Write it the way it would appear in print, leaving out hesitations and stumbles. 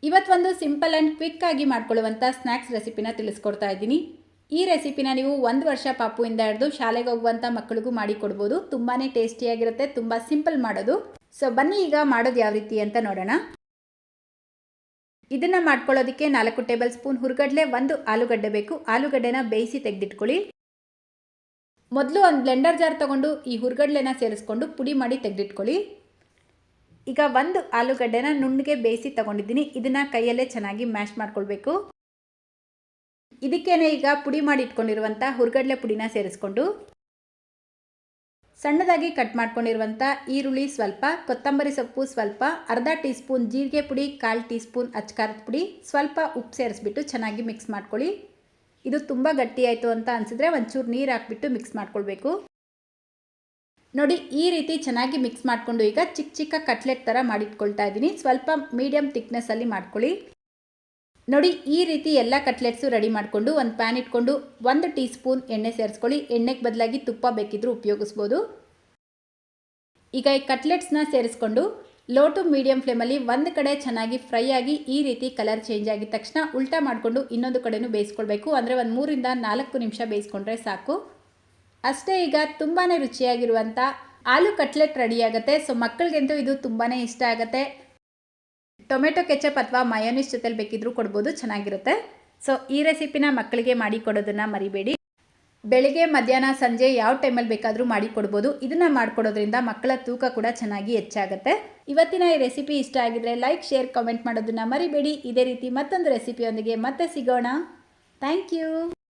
ಇವತ್ತೊಂದು simple and quick ಆಗಿ ಮಾಡ್ಕೊಳ್ಳುವಂಥ snacks ರೆಸಿಪಿನ ತಿಳಿಸ್ಕೊಡ್ತಾ ಇದ್ದೀನಿ. ಈ ರೆಸಿಪಿನ ನೀವು 1 ವರ್ಷ ಪಾಪುವಿಂದ ಹಿಡಿದು ಶಾಲೆಗೆ ಹೋಗುವಂಥ ಮಕ್ಕಳಿಗೂ ಮಾಡಿ ಕೊಡ್ಬೋದು. ತುಂಬಾ ಟೇಸ್ಟಿಯಾಗಿರುತ್ತೆ, ತುಂಬ ಸಿಂಪಲ್ ಮಾಡೋದು. ಸೊ ಬನ್ನಿ ಈಗ ಮಾಡೋದು ಯಾವ ರೀತಿ ಅಂತ ನೋಡೋಣ. ಇದನ್ನು ಮಾಡ್ಕೊಳ್ಳೋದಕ್ಕೆ 4 ಟೇಬಲ್ ಸ್ಪೂನ್ ಹುರ್ಗಡ್ಲೆ, 1 ಆಲೂಗಡ್ಡೆ ಬೇಕು. ಆಲೂಗಡ್ಡೆನ ಬೇಯಿಸಿ ತೆಗೆದಿಟ್ಕೊಳ್ಳಿ. ಮೊದಲು ಒಂದು ಬ್ಲೆಂಡರ್ ಜಾರ್ ತೊಗೊಂಡು ಈ ಹುರ್ಗಡ್ಲೆನ ಸೇರಿಸ್ಕೊಂಡು ಪುಡಿ ಮಾಡಿ ತೆಗೆದಿಟ್ಕೊಳ್ಳಿ. ಈಗ 1 ಆಲೂಗಡ್ಡೆನ ನುಣ್ಣಗೆ ಬೇಯಿಸಿ ತಗೊಂಡಿದ್ದೀನಿ. ಇದನ್ನು ಕೈಯಲ್ಲೇ ಚೆನ್ನಾಗಿ ಮ್ಯಾಶ್ ಮಾಡ್ಕೊಳ್ಬೇಕು. ಇದಕ್ಕೇನೆ ಈಗ ಪುಡಿ ಮಾಡಿ ಇಟ್ಕೊಂಡಿರುವಂಥ ಹುರ್ಗಡ್ಲೆ ಪುಡಿನ ಸೇರಿಸ್ಕೊಂಡು ಸಣ್ಣದಾಗಿ ಕಟ್ ಮಾಡ್ಕೊಂಡಿರುವಂಥ ಈರುಳ್ಳಿ ಸ್ವಲ್ಪ, ಕೊತ್ತಂಬರಿ ಸೊಪ್ಪು ಸ್ವಲ್ಪ, ಅರ್ಧ ಟೀ ಸ್ಪೂನ್ ಜೀರಿಗೆ ಪುಡಿ, 1/4 ಟೀ ಸ್ಪೂನ್ ಅಚ್ಕಾರದ ಪುಡಿ, ಸ್ವಲ್ಪ ಉಪ್ಪು ಸೇರಿಸ್ಬಿಟ್ಟು ಚೆನ್ನಾಗಿ ಮಿಕ್ಸ್ ಮಾಡ್ಕೊಳ್ಳಿ. ಇದು ತುಂಬ ಗಟ್ಟಿ ಆಯಿತು ಅಂತ ಅನಿಸಿದ್ರೆ ಒಂಚೂರು ನೀರು ಹಾಕ್ಬಿಟ್ಟು ಮಿಕ್ಸ್ ಮಾಡ್ಕೊಳ್ಬೇಕು. ನೋಡಿ, ಈ ರೀತಿ ಚೆನ್ನಾಗಿ ಮಿಕ್ಸ್ ಮಾಡಿಕೊಂಡು ಈಗ ಚಿಕ್ಕ ಚಿಕ್ಕ ಕಟ್ಲೆಟ್ ಥರ ಮಾಡಿಟ್ಕೊಳ್ತಾ ಇದ್ದೀನಿ. ಸ್ವಲ್ಪ ಮೀಡಿಯಮ್ ಥಿಕ್ನೆಸ್ಸಲ್ಲಿ ಮಾಡ್ಕೊಳ್ಳಿ. ನೋಡಿ, ಈ ರೀತಿ ಎಲ್ಲ ಕಟ್ಲೆಟ್ಸು ರೆಡಿ ಮಾಡಿಕೊಂಡು ಒಂದು ಪ್ಯಾನ್ ಇಟ್ಕೊಂಡು 1 ಟೀ ಸ್ಪೂನ್ ಎಣ್ಣೆ ಸೇರಿಸ್ಕೊಳ್ಳಿ. ಎಣ್ಣೆಗೆ ಬದಲಾಗಿ ತುಪ್ಪ ಬೇಕಿದ್ರೂ ಉಪಯೋಗಿಸ್ಬೋದು. ಈಗ ಈ ಕಟ್ಲೆಟ್ಸ್ನ ಸೇರಿಸ್ಕೊಂಡು ಲೋ ಟು ಮೀಡಿಯಮ್ ಫ್ಲೇಮಲ್ಲಿ ಒಂದು ಕಡೆ ಚೆನ್ನಾಗಿ ಫ್ರೈ ಆಗಿ ಈ ರೀತಿ ಕಲರ್ ಚೇಂಜ್ ಆಗಿದ ತಕ್ಷಣ ಉಲ್ಟಾ ಮಾಡಿಕೊಂಡು ಇನ್ನೊಂದು ಕಡೆನೂ ಬೇಯಿಸ್ಕೊಳ್ಬೇಕು. ಅಂದರೆ ಒಂದು 3 ರಿಂದ 4 ನಿಮಿಷ ಬೇಯಿಸ್ಕೊಂಡ್ರೆ ಸಾಕು. ಅಷ್ಟೇ, ಈಗ ತುಂಬಾ ರುಚಿಯಾಗಿರುವಂಥ ಆಲೂ ಕಟ್ಲೆಟ್ ರೆಡಿಯಾಗುತ್ತೆ. ಸೊ ಮಕ್ಕಳಿಗಂತೂ ಇದು ತುಂಬಾ ಇಷ್ಟ ಆಗುತ್ತೆ. ಟೊಮೆಟೊ ಕೆಚಪ್ ಅಥವಾ ಮಯೋನೀಸ್ ಜೊತೆಲಿ ಬೇಕಿದ್ರೂ ಕೊಡ್ಬೋದು, ಚೆನ್ನಾಗಿರುತ್ತೆ. ಸೊ ಈ ರೆಸಿಪಿನ ಮಕ್ಕಳಿಗೆ ಮಾಡಿ ಕೊಡೋದನ್ನು ಮರಿಬೇಡಿ. ಬೆಳಿಗ್ಗೆ, ಮಧ್ಯಾಹ್ನ, ಸಂಜೆ ಯಾವ ಟೈಮಲ್ಲಿ ಬೇಕಾದರೂ ಮಾಡಿ ಕೊಡ್ಬೋದು. ಇದನ್ನು ಮಾಡಿಕೊಡೋದ್ರಿಂದ ಮಕ್ಕಳ ತೂಕ ಕೂಡ ಚೆನ್ನಾಗಿ ಹೆಚ್ಚಾಗುತ್ತೆ. ಇವತ್ತಿನ ಈ ರೆಸಿಪಿ ಇಷ್ಟ ಆಗಿದ್ರೆ ಲೈಕ್, ಶೇರ್, ಕಾಮೆಂಟ್ ಮಾಡೋದನ್ನು ಮರಿಬೇಡಿ. ಇದೇ ರೀತಿ ಮತ್ತೊಂದು ರೆಸಿಪಿಯೊಂದಿಗೆ ಮತ್ತೆ ಸಿಗೋಣ. Thank you.